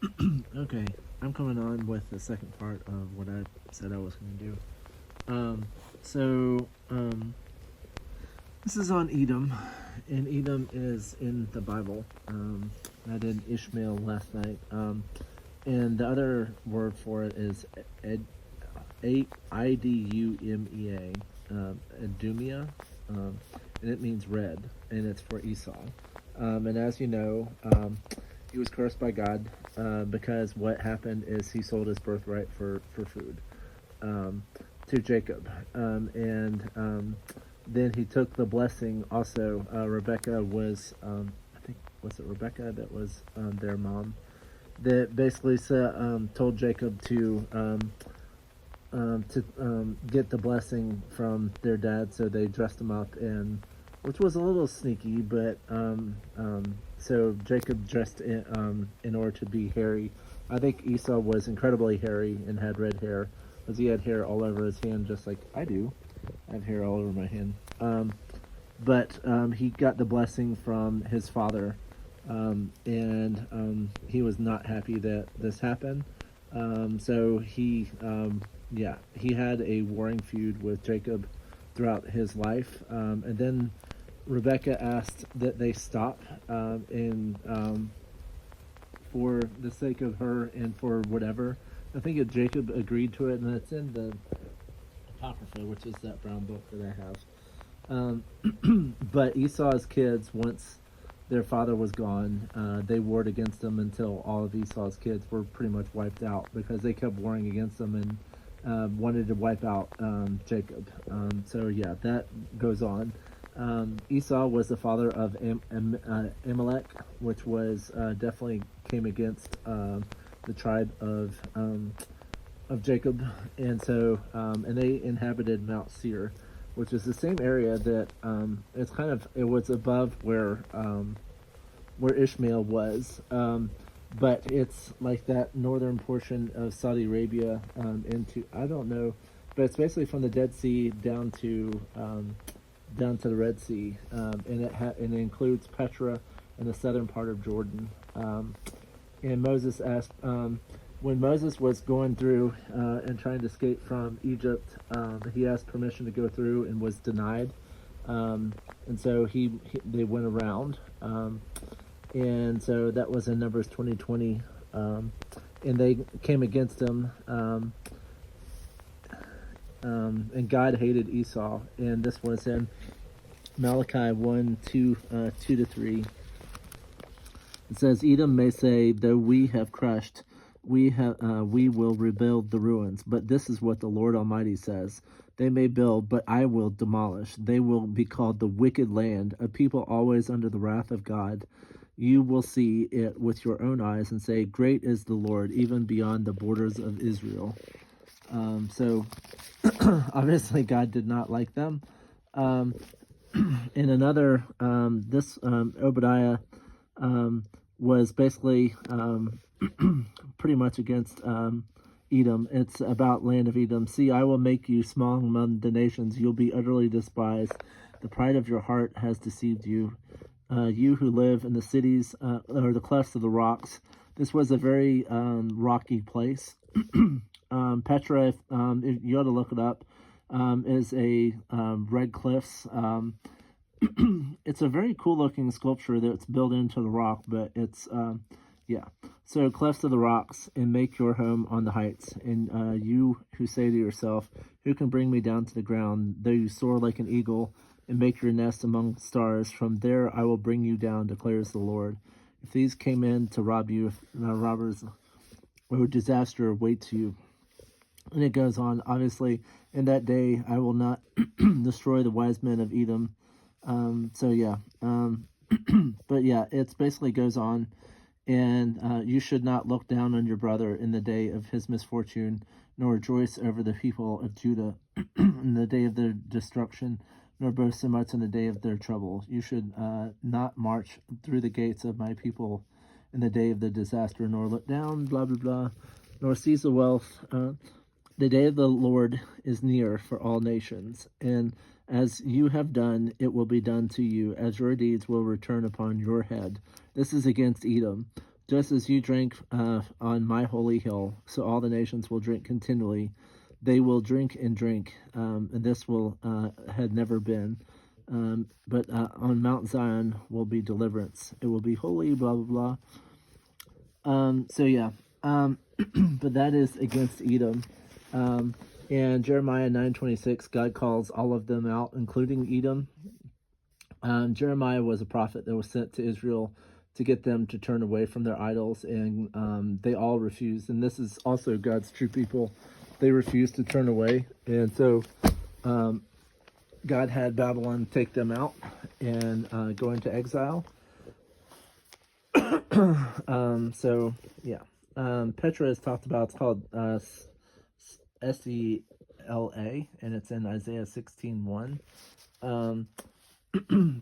Okay, I'm coming on with the second part of what I said I was going to do. Um, so, this is on Edom, and Edom is in the Bible. I did Ishmael last night, and the other word for it is Idumea, Idumea, and it means red, and it's for Esau. And as you know, he was cursed by God because what happened is he sold his birthright for food um, to Jacob. And then he took the blessing also. Rebecca was, I think, was it Rebecca that was their mom? That basically told Jacob to get the blessing from their dad, so they dressed him up in, which was a little sneaky, but so Jacob dressed in order to be hairy. I think Esau was incredibly hairy and had red hair, because he had hair all over his hand, just like I do. I have hair all over my hand. But he got the blessing from his father, and he was not happy that this happened. So he had a warring feud with Jacob throughout his life, and then Rebecca asked that they stop, and for the sake of her and for whatever. I think if Jacob agreed to it, and it's in the Apocrypha, which is that brown book that I have. But Esau's kids, once their father was gone, they warred against them until all of Esau's kids were pretty much wiped out because they kept warring against them and wanted to wipe out Jacob. So yeah, that goes on. Esau was the father of Amalek, which was definitely came against the tribe of Jacob, and so and they inhabited Mount Seir, which is the same area that it was above where Ishmael was, but it's like that northern portion of Saudi Arabia into, I don't know, but it's basically from the Dead Sea down to the Red Sea, and it includes Petra and the southern part of Jordan. And Moses asked, when Moses was going through and trying to escape from Egypt, he asked permission to go through and was denied. And so they went around, and so that was in Numbers 20:20, and they came against him. And God hated Esau, and this was in Malachi 1:2-3. It says, Edom may say, though we have crushed, we will rebuild the ruins. But this is what the Lord Almighty says. They may build, but I will demolish. They will be called the wicked land, a people always under the wrath of God. You will see it with your own eyes and say, great is the Lord, even beyond the borders of Israel. So obviously God did not like them. In another, Obadiah was basically pretty much against Edom. It's about land of Edom. See, I will make you small among the nations. You'll be utterly despised. The pride of your heart has deceived you. You who live in the cities or the clefts of the rocks. This was a very rocky place. Petra, you ought to look it up, is a red cliffs. It's a very cool looking sculpture that's built into the rock, but it's, yeah. So clefts of the rocks, and make your home on the heights. And you who say to yourself, who can bring me down to the ground? Though you soar like an eagle and make your nest among stars, from there I will bring you down, declares the Lord. If these came in to rob you, robbers, or disaster awaits you. And it goes on, obviously, in that day I will not destroy the wise men of Edom. But yeah, it basically goes on, and you should not look down on your brother in the day of his misfortune, nor rejoice over the people of Judah in the day of their destruction, nor boast so much in the day of their trouble. You should not march through the gates of my people in the day of the disaster, nor look down, blah, blah, blah, nor seize the wealth. The day of the Lord is near for all nations, and as you have done, it will be done to you, as your deeds will return upon your head. This is against Edom. just as you drank on my holy hill, so all the nations will drink continually. They will drink and drink, and this will had never been. But on Mount Zion will be deliverance. It will be holy, blah, blah, blah. So yeah, but that is against Edom. And Jeremiah 9:26, God calls all of them out, including Edom. Jeremiah was a prophet that was sent to Israel to get them to turn away from their idols, and they all refused. And this is also God's true people. They refused to turn away, and so God had Babylon take them out and go into exile. So yeah, Petra is talked about. It's called Sela, and it's in Isaiah 16:1.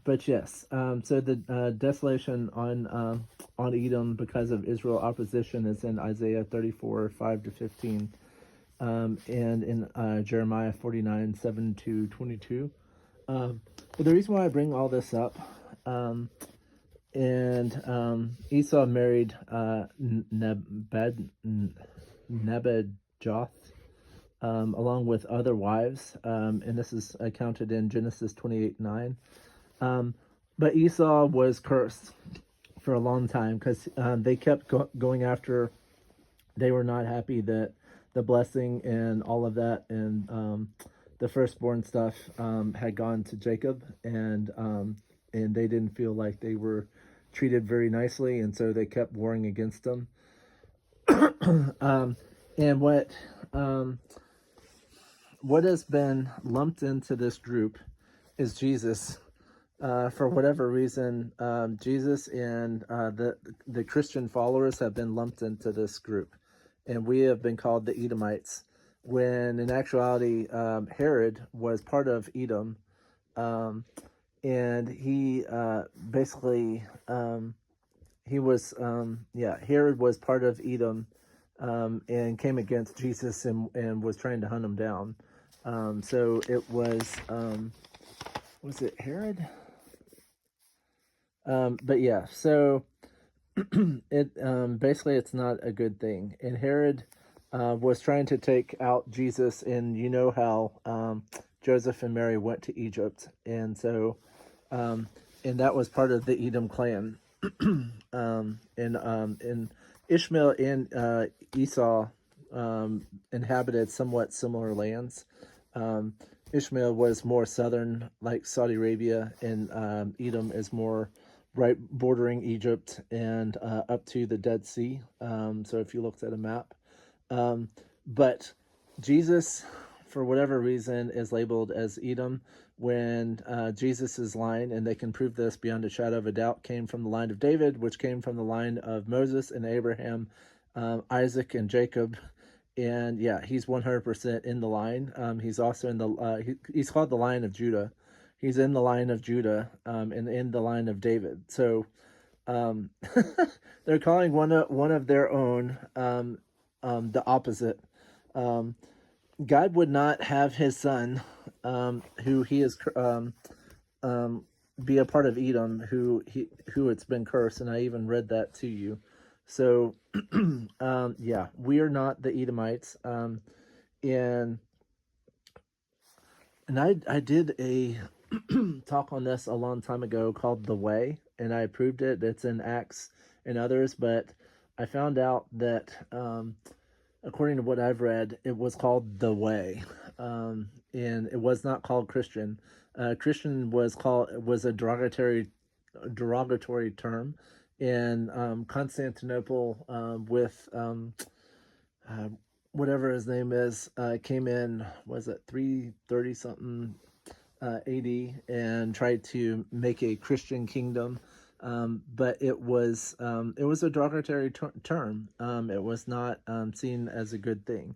But yes, so the desolation on Edom because of Israel opposition is in Isaiah 34:5-15, and in Jeremiah 49:7-22. But the reason why I bring all this up, and Esau married Nebajoth, along with other wives, and this is accounted in Genesis 28:9. But Esau was cursed for a long time because they kept going after. They were not happy that the blessing and all of that and the firstborn stuff had gone to Jacob, and they didn't feel like they were treated very nicely, and so they kept warring against them. And what has been lumped into this group is Jesus. For whatever reason, Jesus and the Christian followers have been lumped into this group, and we have been called the Edomites, when in actuality Herod was part of Edom, and he basically he was Herod was part of Edom, and came against Jesus and was trying to hunt him down. So it was it Herod? But yeah, so it basically it's not a good thing. And Herod was trying to take out Jesus, and you know how Joseph and Mary went to Egypt, and so and that was part of the Edom clan. And Ishmael and Esau inhabited somewhat similar lands. Ishmael was more southern, like Saudi Arabia, and Edom is more right bordering Egypt and up to the Dead Sea. So if you looked at a map, but Jesus, for whatever reason, is labeled as Edom, when Jesus's line, and they can prove this beyond a shadow of a doubt, came from the line of David, which came from the line of Moses and Abraham, Isaac and Jacob. And yeah, he's 100% in the line. He's also in the he's called the line of Judah. He's in the line of Judah, and in the line of David. So they're calling one of their own the opposite. God would not have his son, who he is be a part of Edom, who it's been cursed, and I even read that to you. So yeah, we are not the Edomites, and I did a talk on this a long time ago called The Way, and I approved it. It's in Acts and others, but I found out that according to what I've read, it was called The Way, and it was not called Christian. Christian was a derogatory term. In Constantinople, with whatever his name is, came in, was it 330 something AD, and tried to make a Christian kingdom. But it was a derogatory term. It was not seen as a good thing.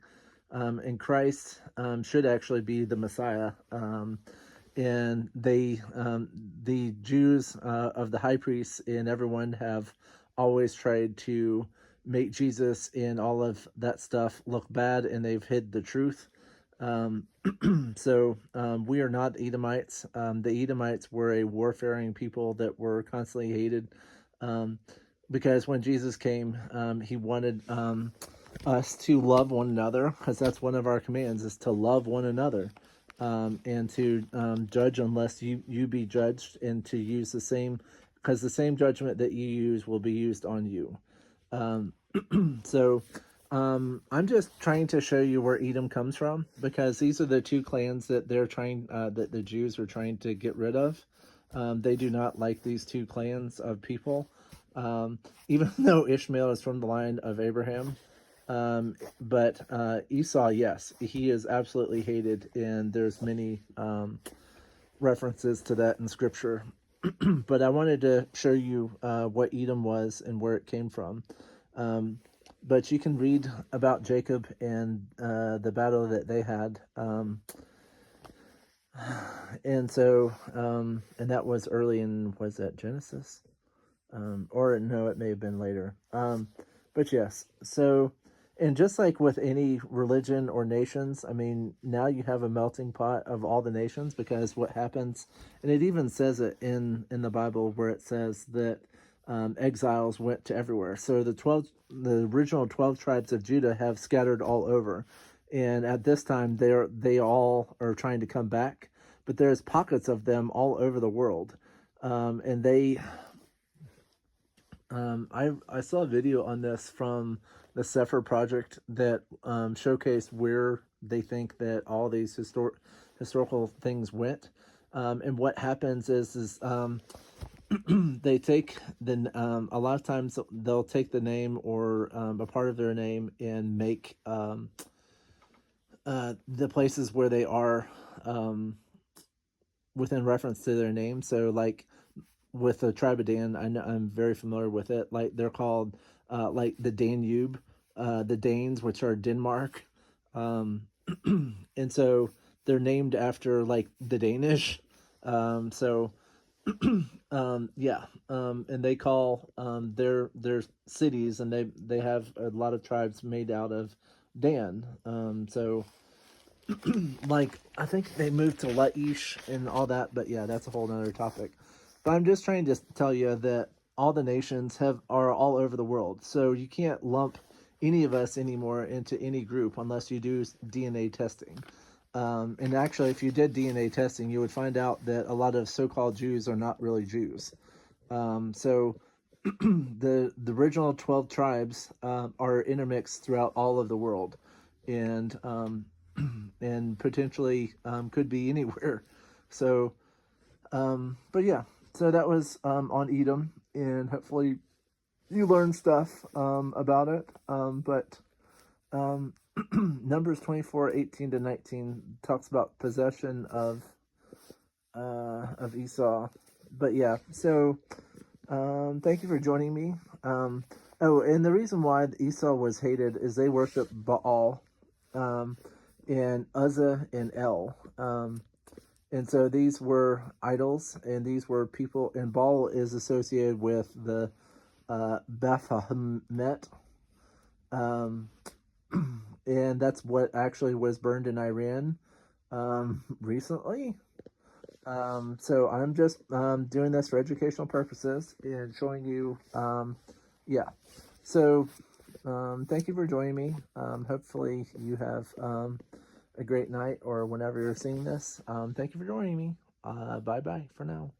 And Christ should actually be the Messiah. And the Jews of the high priests and everyone have always tried to make Jesus and all of that stuff look bad, and they've hid the truth. So we are not Edomites. The Edomites were a warfaring people that were constantly hated. because when Jesus came, he wanted us to love one another, because that's one of our commands, is to love one another, and to judge unless you be judged, and to use the same, because the same judgment that you use will be used on you. So I'm just trying to show you where Edom comes from, because these are the two clans that that the Jews are trying to get rid of. They do not like these two clans of people, even though Ishmael is from the line of Abraham. But Esau, yes, he is absolutely hated, and there's many references to that in Scripture. But I wanted to show you what Edom was and where it came from. But you can read about Jacob and the battle that they had. And so, and that was early in, was that Genesis? Or no, it may have been later. But yes, so, and just like with any religion or nations, I mean, now you have a melting pot of all the nations, because what happens, and it even says it in the Bible, where it says that exiles went to everywhere. So the original 12 tribes of Judah have scattered all over, and at this time they all are trying to come back, but there's pockets of them all over the world, and they. I saw a video on this from the Sefer Project that showcased where they think that all these historical things went. And what happens is they take a lot of times they'll take the name or a part of their name and make the places where they are within reference to their name. So like with the tribe of Dan, I'm very familiar with it. Like they're called like the Danube, the Danes, which are Denmark, and so they're named after like the Danish. So yeah, and they call their cities, and they have a lot of tribes made out of Dan. So like I think they moved to Laish and all that, but yeah, that's a whole nother topic. But I'm just trying to tell you that all the nations are all over the world, so you can't lump any of us anymore into any group unless you do DNA testing. And actually, if you did DNA testing, you would find out that a lot of so-called Jews are not really Jews. So the original 12 tribes are intermixed throughout all of the world, and and potentially could be anywhere. So, but yeah, so that was on Edom, and hopefully you learned stuff about it. But Numbers 24:18-19 talks about possession of Esau. But yeah, so thank you for joining me. Oh, and the reason why Esau was hated is they worship Baal, and Uzzah and El. And so these were idols, and these were people, and Baal is associated with the Baphomet, and that's what actually was burned in Iran recently. So I'm just doing this for educational purposes and showing you, yeah. So thank you for joining me. Hopefully you have a great night or whenever you're seeing this. Thank you for joining me. Bye-bye for now.